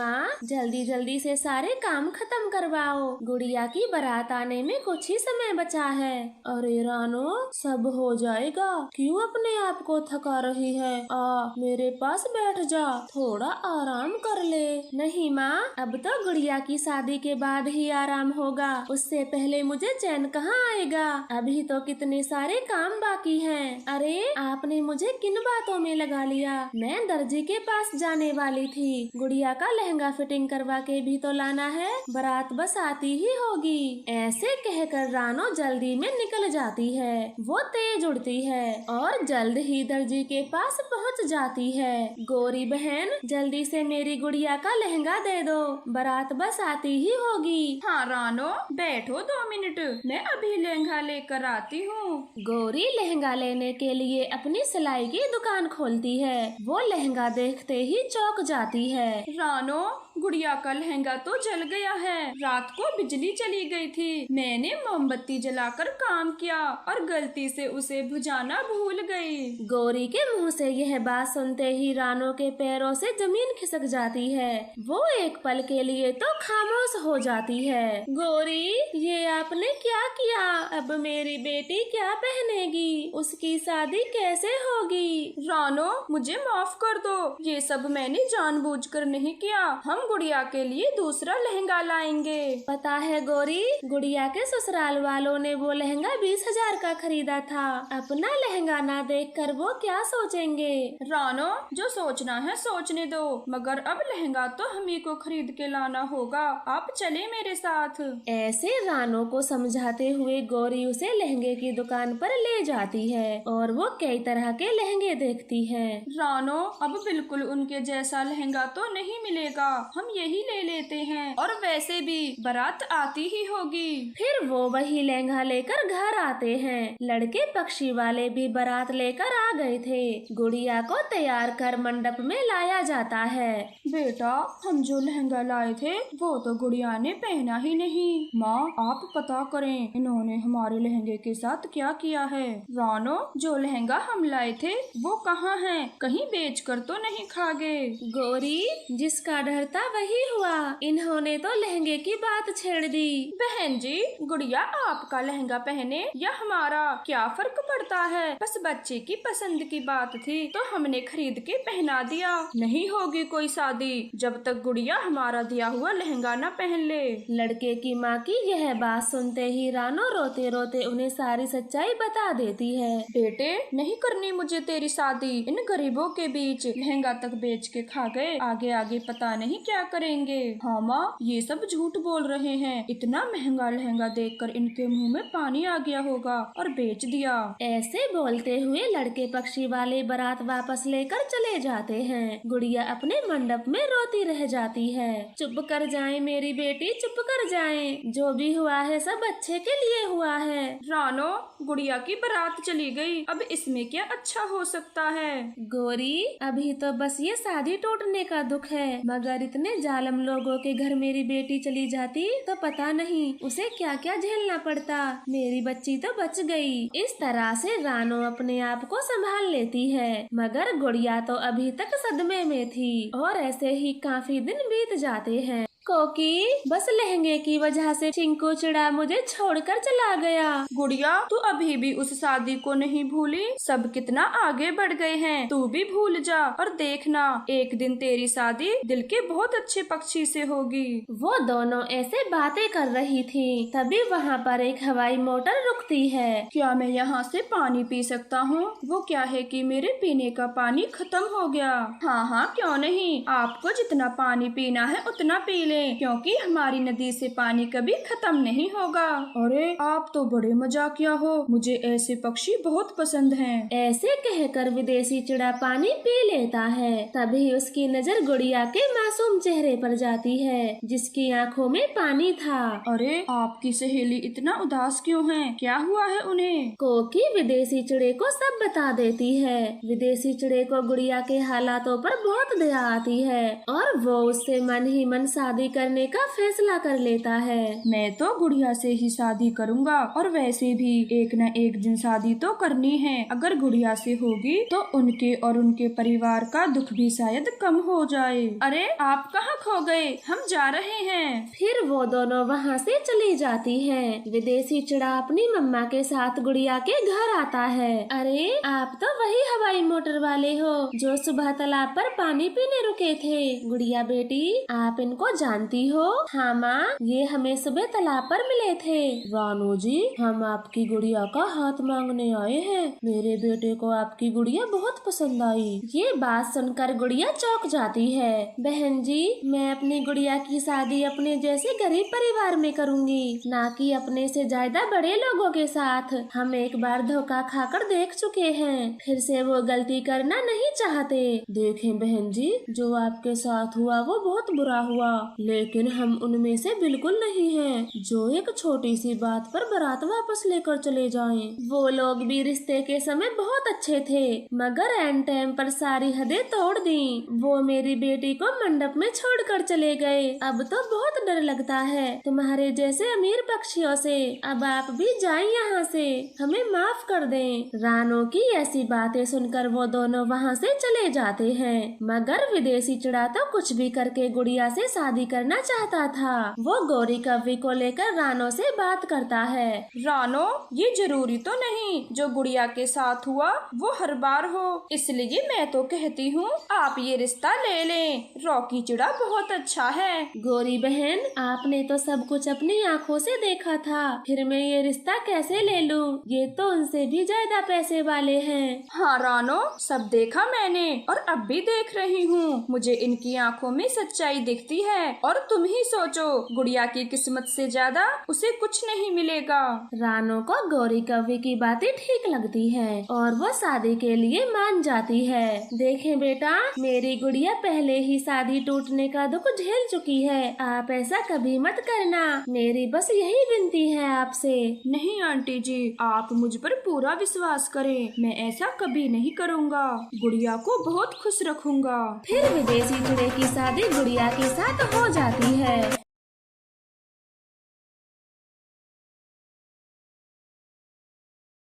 माँ, जल्दी जल्दी से सारे काम खत्म करवाओ, गुड़िया की बारात आने में कुछ ही समय बचा है। अरे रानो, सब हो जाएगा, क्यों अपने आप को थका रही है? मेरे पास बैठ जा, थोड़ा आराम कर ले। नहीं माँ, अब तो गुड़िया की शादी के बाद ही आराम होगा, उससे पहले मुझे चैन कहाँ आएगा? अभी तो कितने सारे काम बाकी हैं। अरे आपने मुझे किन बातों में लगा लिया? मैं दर्जी के पास जाने वाली थी, गुड़िया का लहंगा फिटिंग करवा के भी तो लाना है, बारात बस आती ही होगी। ऐसे कहकर रानो जल्दी में निकल जाती है। वो तेज उड़ती है और जल्द ही दर्जी के पास पहुंच जाती है। गौरी बहन, जल्दी से मेरी गुड़िया का लहंगा दे दो, बारात बस आती ही होगी। हाँ रानो, बैठो 2 मिनट, मैं अभी लहंगा लेकर आती हूँ। गौरी लहंगा लेने के लिए अपनी सिलाई की दुकान खोलती है। वो लहंगा देखते ही चौंक जाती है। रानो, गुड़िया का लहंगा तो जल गया है। रात को बिजली चली गई थी, मैंने मोमबत्ती जलाकर काम किया और गलती से उसे बुझाना भूल गई। गौरी के मुंह से यह बात सुनते ही रानो के पैरों से जमीन खिसक जाती है। वो एक पल के लिए तो खामोश हो जाती है। गौरी, ये आपने क्या किया? अब मेरी बेटी क्या पहनेगी? उसकी शादी कैसे होगी? रानो, मुझे माफ कर दो, ये सब मैंने जानबूझकर नहीं किया। हम गुड़िया के लिए दूसरा लहंगा लाएंगे। पता है गौरी, गुड़िया के ससुराल वालों ने वो लहंगा 20,000 का खरीदा था। अपना लहंगा ना देखकर वो क्या सोचेंगे? रानो, जो सोचना है सोचने दो, मगर अब लहंगा तो हम ही को खरीद के लाना होगा। आप चले मेरे साथ। ऐसे रानो को समझाते हुए गौरी उसे लहंगे की दुकान पर ले जाती है और वो कई तरह के लहंगे देखती है। रानो, अब बिल्कुल उनके जैसा लहंगा तो नहीं मिलेगा, हम यही ले लेते हैं, और वैसे भी बारात आती ही होगी। फिर वो वही लहंगा लेकर घर आते हैं। लड़के पक्षी वाले भी बारात लेकर आ गए थे। गुड़िया को तैयार कर मंडप में लाया जाता है। बेटा, हम जो लहंगा लाए थे वो तो गुड़िया ने पहना ही नहीं। माँ, आप पता करें इन्होंने हमारे लहंगे के साथ क्या किया है। रानो, जो लहंगा हम लाए थे वो कहाँ है? कहीं बेच कर तो नहीं खा गए? गौरी, जिसका डर था वही हुआ, इन्होंने तो लहंगे की बात छेड़ दी। बहन जी, गुड़िया आपका लहंगा पहने या हमारा, क्या फर्क पड़ता है? बस बच्चे की पसंद की बात थी तो हमने खरीद के पहना दिया। नहीं होगी कोई शादी जब तक गुड़िया हमारा दिया हुआ लहंगा न पहन ले। लड़के की माँ की यह बात सुनते ही रानो रोते रोते उन्हें सारी सच्चाई बता देती है। बेटे, नहीं करनी मुझे तेरी शादी, इन गरीबों के बीच लहंगा तक बेच के खा गए, आगे आगे पता नहीं क्या करेंगे। हाँ माँ, ये सब झूठ बोल रहे हैं, इतना महंगा लहंगा देखकर इनके मुंह में पानी आ गया होगा और बेच दिया। ऐसे बोलते हुए लड़के पक्षी वाले बारात वापस लेकर चले जाते हैं। गुड़िया अपने मंडप में रोती रह जाती है। चुप कर जाएं मेरी बेटी, चुप कर जाएं, जो भी हुआ है सब अच्छे के लिए हुआ है। रानो, गुड़िया की बारात चली गई, अब इसमें क्या अच्छा हो सकता है? गौरी, अभी तो बस ये शादी टूटने का दुख है, मगर इतने जालिम लोगों के घर मेरी बेटी चली जाती तो पता नहीं उसे क्या क्या झेलना पड़ता। मेरी बच्ची तो बच गई। इस तरह से रानो अपने आप को संभाल लेती है, मगर गुड़िया तो अभी तक सदमे में थी और ऐसे ही काफी दिन बीत जाते हैं। कोकी, बस लहंगे की वजह से चिंकू चिड़ा मुझे छोड़कर चला गया। गुड़िया, तू अभी भी उस शादी को नहीं भूली? सब कितना आगे बढ़ गए हैं, तू भी भूल जा और देखना एक दिन तेरी शादी दिल के बहुत अच्छे पक्षी से होगी। वो दोनों ऐसे बातें कर रही थी, तभी वहाँ पर एक हवाई मोटर रुकती है। क्या मैं यहाँ से पानी पी सकता हूँ? वो क्या है कि मेरे पीने का पानी खत्म हो गया। हाँ हाँ, क्यों नहीं, आपको जितना पानी पीना है उतना पी क्योंकि हमारी नदी से पानी कभी खत्म नहीं होगा। अरे, आप तो बड़े मजाकिया हो, मुझे ऐसे पक्षी बहुत पसंद हैं। ऐसे कहकर विदेशी चिड़ा पानी पी लेता है। तभी उसकी नजर गुड़िया के मासूम चेहरे पर जाती है, जिसकी आंखों में पानी था। अरे, आपकी सहेली इतना उदास क्यों है? क्या हुआ है उन्हें? कोकी विदेशी चिड़े को सब बता देती है। विदेशी चिड़े को गुड़िया के हालातों पर बहुत दया आती है और वो उससे मन ही मन शादी शादी करने का फैसला कर लेता है। मैं तो गुड़िया से ही शादी करूँगा, और वैसे भी एक न एक दिन शादी तो करनी है। अगर गुड़िया से होगी तो उनके और उनके परिवार का दुख भी शायद कम हो जाए। अरे आप कहाँ खो गए? हम जा रहे हैं। फिर वो दोनों वहाँ से चली जाती हैं। विदेशी चिड़ा अपनी मम्मा के साथ गुड़िया के घर आता है। अरे आप तो वही हवाई मोटर वाले हो जो सुबह तालाब पर पानी पीने रुके थे। गुड़िया बेटी, आप इनको जानती हो? हाँ माँ, ये हमें सुबह तालाब पर मिले थे। रानू जी, हम आपकी गुड़िया का हाथ मांगने आए हैं। मेरे बेटे को आपकी गुड़िया बहुत पसंद आई। ये बात सुनकर गुड़िया चौंक जाती है। बहन जी, मैं अपनी गुड़िया की शादी अपने जैसे गरीब परिवार में करूँगी, ना कि अपने से ज्यादा बड़े लोगों के साथ। हम एक बार धोखा खाकर देख चुके हैं, फिर से वो गलती करना नहीं चाहते। देखें बहन जी, जो आपके साथ हुआ वो बहुत बुरा हुआ, लेकिन हम उनमें से बिल्कुल नहीं हैं जो एक छोटी सी बात पर बारात वापस लेकर चले जाएं। वो लोग भी रिश्ते के समय बहुत अच्छे थे, मगर एंड टाइम पर सारी हदें तोड़ दी। वो मेरी बेटी को मंडप में छोड़कर चले गए। अब तो बहुत डर लगता है तुम्हारे जैसे अमीर पक्षियों से। अब आप भी जाएं यहाँ से, हमें माफ कर दें। रानो की ऐसी बातें सुनकर वो दोनों वहाँ से चले जाते हैं, मगर विदेशी चिड़ा तो कुछ भी करके गुड़िया से शादी करना चाहता था। वो गौरी कव्वी को लेकर रानो से बात करता है। रानो, ये जरूरी तो नहीं जो गुड़िया के साथ हुआ वो हर बार हो, इसलिए मैं तो कहती हूँ आप ये रिश्ता ले लें। रॉकी चिड़ा बहुत अच्छा है। गौरी बहन, आपने तो सब कुछ अपनी आँखों से देखा था, फिर मैं ये रिश्ता कैसे ले लूँ? ये तो उनसे भी ज्यादा पैसे वाले हैं। हाँ रानो, सब देखा मैंने और अब भी देख रही हूँ। मुझे इनकी आँखों में सच्चाई दिखती है, और तुम ही सोचो, गुड़िया की किस्मत से ज्यादा उसे कुछ नहीं मिलेगा। रानो को गौरी कव्वी की बातें ठीक लगती है और वो शादी के लिए मान जाती है। देखें बेटा, मेरी गुड़िया पहले ही शादी टूटने का दुख झेल चुकी है, आप ऐसा कभी मत करना। मेरी बस यही विनती है आपसे। नहीं आंटी जी, आप मुझ पर पूरा विश्वास करें, मैं ऐसा कभी नहीं करूँगा। गुड़िया को बहुत खुश रखूंगा। फिर विदेशी चिड़े की शादी गुड़िया के साथ हो जाती है।